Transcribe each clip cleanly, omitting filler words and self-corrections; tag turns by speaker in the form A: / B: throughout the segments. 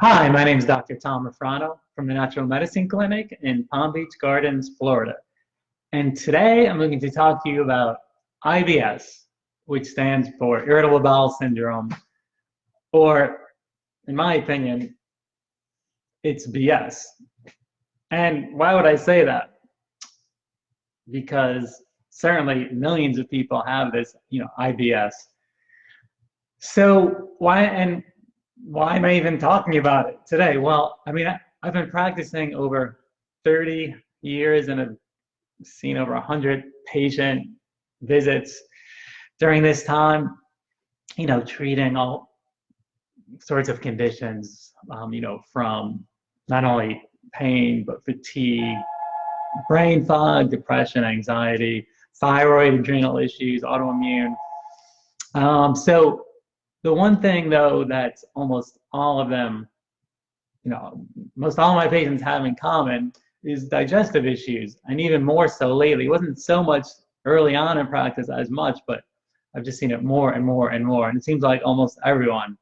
A: Hi, my name is Dr. Tom Rofrano from the Natural Medicine Clinic in Palm Beach Gardens, Florida. And today I'm going to talk to you about IBS, which stands for Irritable Bowel Syndrome, or in my opinion, it's BS. And why would I say that? Because certainly millions of people have this, IBS. So why am I even talking about it today? Well, I've been practicing over 30 years and have seen over 100 patient visits during this time, treating all sorts of conditions, from not only pain, but fatigue, brain fog, depression, anxiety, thyroid, adrenal issues, autoimmune. So the one thing, though, that almost all of them, most all of my patients have in common is digestive issues, and even more so lately. It wasn't so much early on in practice as much, but I've just seen it more and more and more. And it seems like almost everyone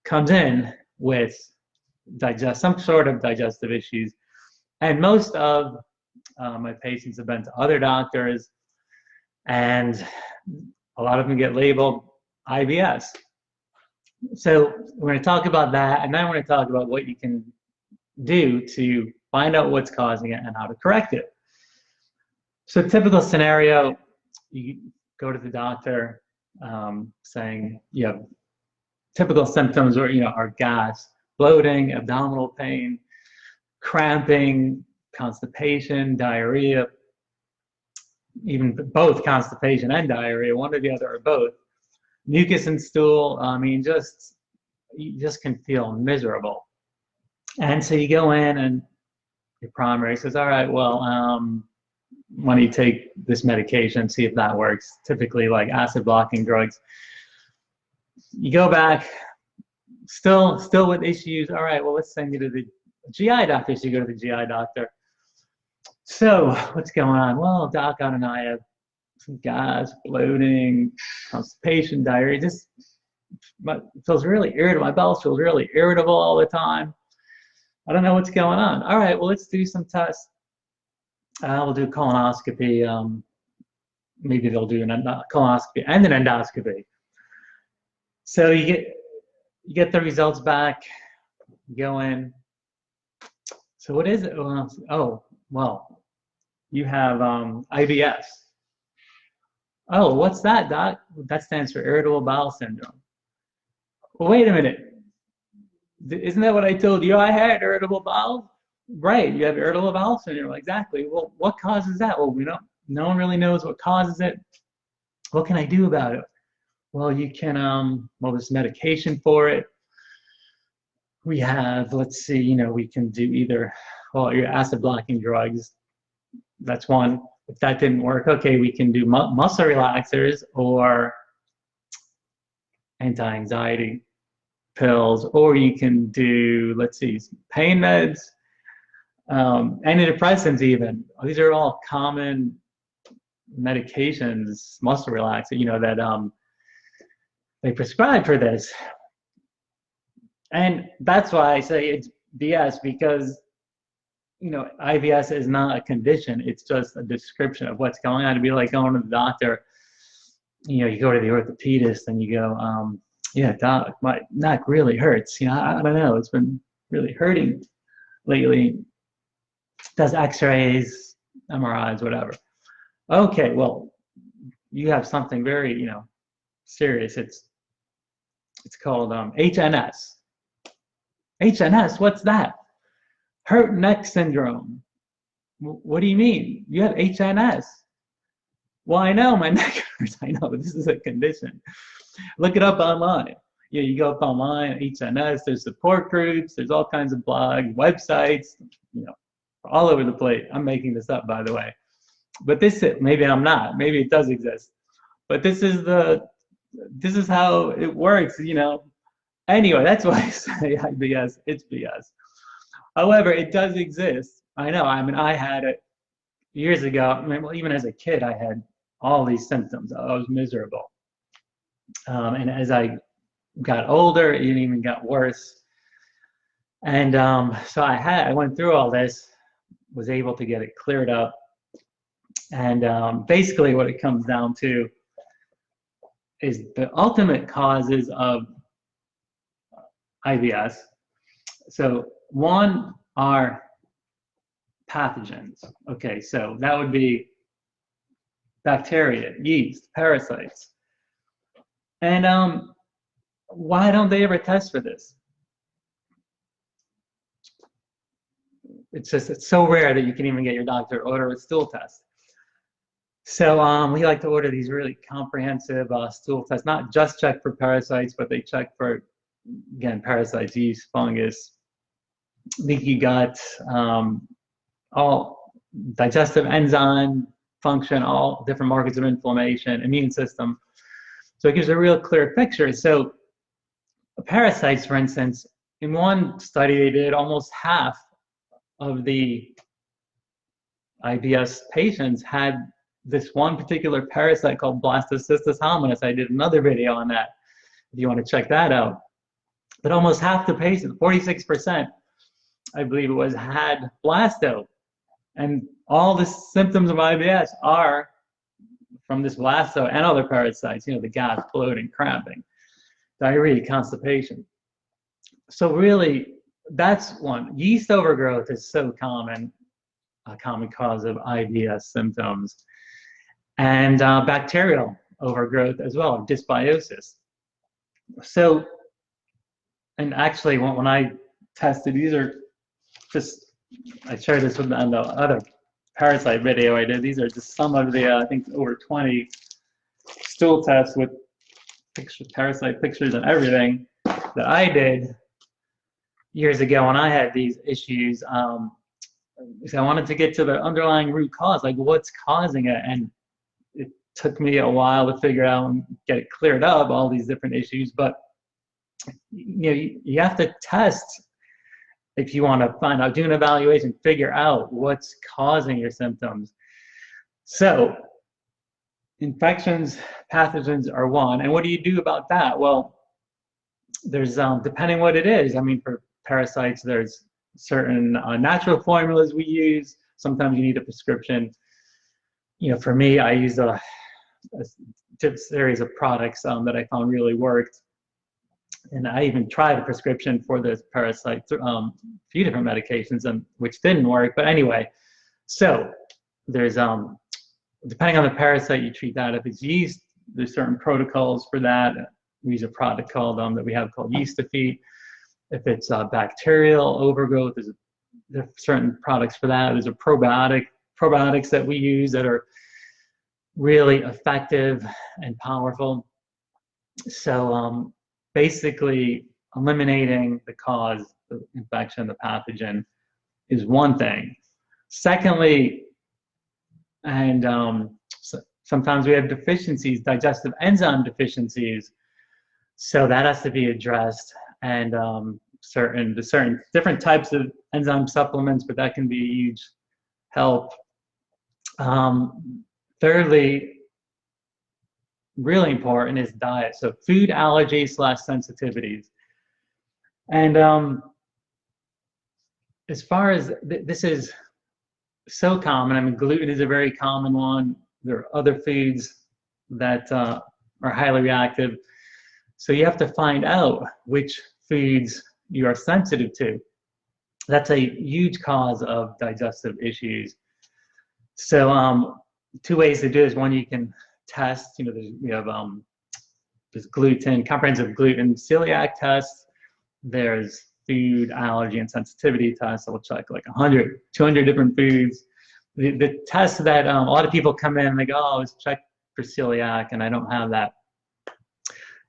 A: comes in with some sort of digestive issues. And most of my patients have been to other doctors, and a lot of them get labeled IBS. So we're going to talk about that, and then we're going to talk about what you can do to find out what's causing it and how to correct it. So typical scenario, you go to the doctor saying you have typical symptoms are gas, bloating, abdominal pain, cramping, constipation, diarrhea, even both constipation and diarrhea, one or the other or both. Mucus and stool, you just can feel miserable. And so you go in and your primary says, all right, well, why don't you take this medication, see if that works, typically like acid blocking drugs. You go back, still with issues, all right, well, let's send you to the GI doctor. So you go to the GI doctor. So what's going on? Well, doc, I don't know, I have some gas, bloating, constipation, diarrhea, just feels really irritable. My bowel feels really irritable all the time. I don't know what's going on. All right, well, let's do some tests. We'll do colonoscopy. Maybe they'll do a colonoscopy and an endoscopy. So you get the results back, you go in. So what is it? Well, you have IBS. Oh, what's that, doc? That stands for Irritable Bowel Syndrome. Well, wait a minute. Isn't that what I told you I had, irritable bowel? Right, you have irritable bowel syndrome, exactly. Well, what causes that? Well, no one really knows what causes it. What can I do about it? Well, you can, there's medication for it. We have, let's see, we can do either, your acid blocking drugs. That's one. If that didn't work, okay, we can do muscle relaxers or anti-anxiety pills, or you can do, let's see, pain meds, antidepressants even. These are all common medications, muscle relaxer, that they prescribe for this. And that's why I say it's BS, because IBS is not a condition. It's just a description of what's going on. It'd be like going to the doctor, you go to the orthopedist and you go, yeah, doc, my neck really hurts. I don't know, it's been really hurting lately. Does x-rays, MRIs, whatever. Okay, well, you have something very, serious. It's called HNS. HNS, what's that? Hurt neck syndrome. What do you mean? You have HNS. Well, I know my neck hurts. I know, this is a condition. Look it up online. You go up online, HNS, there's support groups, there's all kinds of blogs, websites, all over the place. I'm making this up, by the way. But maybe I'm not. Maybe it does exist. But this is how it works, Anyway, that's why I say IBS, it's BS. However, it does exist. I know, I had it years ago. Even as a kid, I had all these symptoms. I was miserable. And as I got older, it even got worse. And so I went through all this, was able to get it cleared up. And basically what it comes down to is the ultimate causes of IBS. So one are pathogens. Okay, so that would be bacteria, yeast, parasites. And why don't they ever test for this? It's so rare that you can even get your doctor to order a stool test. So we like to order these really comprehensive stool tests, not just check for parasites, but they check for, again, parasites, yeast, fungus, leaky gut, all digestive enzyme function, all different markers of inflammation, immune system. So it gives a real clear picture. So parasites, for instance, in one study they did, almost half of the IBS patients had this one particular parasite called Blastocystis hominis. I did another video on that if you want to check that out. But almost half the patients, 46%, I believe it was, had blasto. And all the symptoms of IBS are from this blasto and other parasites, you know, the gas, bloating, cramping, diarrhea, constipation. So really, that's one. Yeast overgrowth is so common, a common cause of IBS symptoms. And bacterial overgrowth as well, dysbiosis. So, and actually when I tested, these are just, I shared this with on the other parasite video I did. These are just some of the, I think over 20 stool tests with parasite pictures and everything that I did years ago when I had these issues. So I wanted to get to the underlying root cause, like what's causing it. And it took me a while to figure out and get it cleared up, all these different issues. But you know, you have to test if you want to find out, do an evaluation, figure out what's causing your symptoms. So infections, pathogens are one. And what do you do about that? Well, there's, depending what it is, I mean, for parasites, there's certain natural formulas we use. Sometimes you need a prescription. You know, for me, I use a series of products that I found really worked. And I even tried a prescription for this parasite, a few different medications, which didn't work. But anyway, so there's, depending on the parasite, you treat that. If it's yeast, there's certain protocols for that. We use a product called, that we have called Yeast Defeat. If it's bacterial overgrowth, there's certain products for that. There's a probiotics that we use that are really effective and powerful. So basically, eliminating the cause of infection, the pathogen, is one thing. Secondly, and sometimes we have deficiencies, digestive enzyme deficiencies. So that has to be addressed. And certain different types of enzyme supplements, but that can be a huge help. Thirdly, really important is diet. So food allergies / sensitivities. And as far as this is so common, I mean, gluten is a very common one. There are other foods that are highly reactive. So you have to find out which foods you are sensitive to. That's a huge cause of digestive issues. So two ways to do this. One, you can test, you know, we have there's gluten, comprehensive gluten celiac test. There's food allergy and sensitivity tests. I'll check like 100, 200 different foods. The test that a lot of people come in and they go, oh, let's check for celiac, and I don't have that.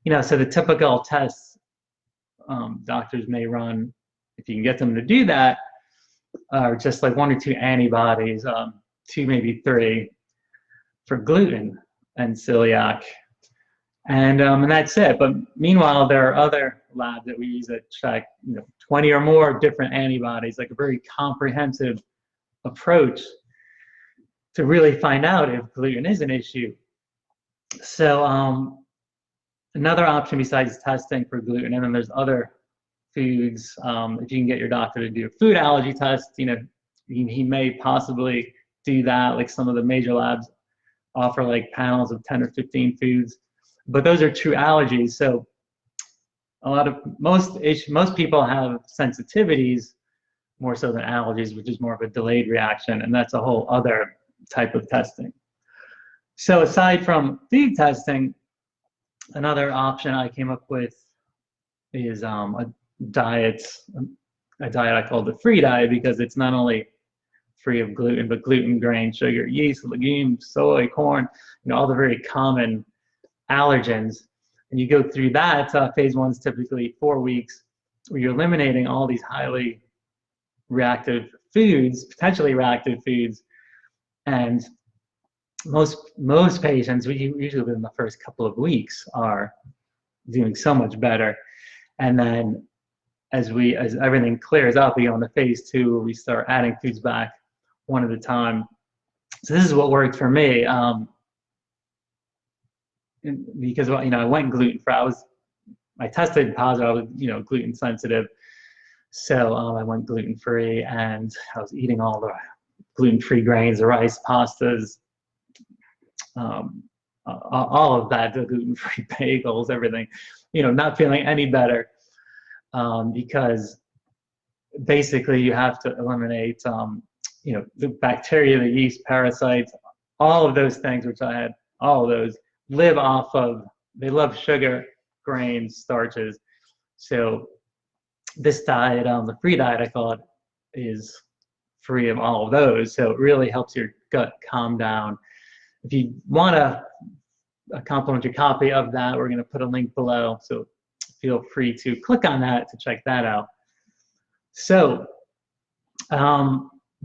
A: You know, so the typical tests doctors may run, if you can get them to do that, are just like 1 or 2 antibodies, 2, maybe 3 for gluten and celiac, and that's it. But meanwhile, there are other labs that we use that check, you know, 20 or more different antibodies, like a very comprehensive approach to really find out if gluten is an issue. So another option besides testing for gluten, and then there's other foods. If you can get your doctor to do a food allergy test, you know, he may possibly do that. Like some of the major labs offer like panels of 10 or 15 foods, but those are true allergies. So most people have sensitivities more so than allergies, which is more of a delayed reaction, and that's a whole other type of testing. So aside from food testing, another option I came up with is a diet I call the free diet, because it's not only free of gluten, but gluten, grain, sugar, yeast, legumes, soy, corn, you know, all the very common allergens. And you go through that. Phase 1 is typically 4 weeks, where you're eliminating all these highly reactive foods, potentially reactive foods. And most patients, usually within the first couple of weeks, are doing so much better. And then as everything clears up, we go into phase 2, where we start adding foods back one at a time. So this is what worked for me, because, you know, I went gluten-free. I tested positive. I was, you know, gluten sensitive, so I went gluten-free, and I was eating all the gluten-free grains, the rice, pastas, all of that, the gluten-free bagels, everything. You know, not feeling any better, because basically you have to eliminate, you know, the bacteria, the yeast, parasites, all of those things, which I had, all of those live off of, they love sugar, grains, starches. So this diet, the free diet I call it, is free of all of those. So it really helps your gut calm down. If you want a complimentary copy of that, we're going to put a link below. So feel free to click on that to check that out. So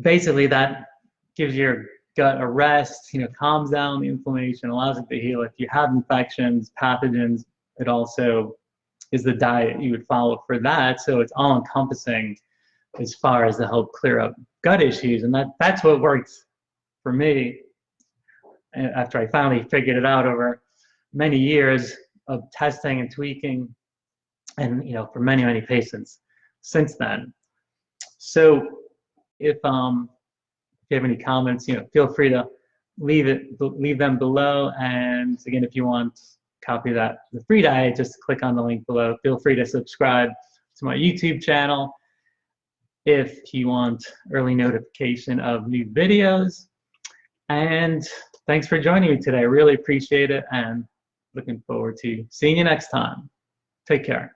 A: basically that gives your gut a rest, you know, calms down the inflammation, allows it to heal. If you have infections, pathogens, it also is the diet you would follow for that. So it's all encompassing as far as to help clear up gut issues. And that's what worked for me after I finally figured it out over many years of testing and tweaking, and, you know, for many, many patients since then. So if you have any comments, you know, feel free to leave them below. And again, if you want a copy of the free diet, just click on the link below. Feel free to subscribe to my YouTube channel if you want early notification of new videos. And thanks for joining me today. I really appreciate it, and looking forward to seeing you next time. Take care.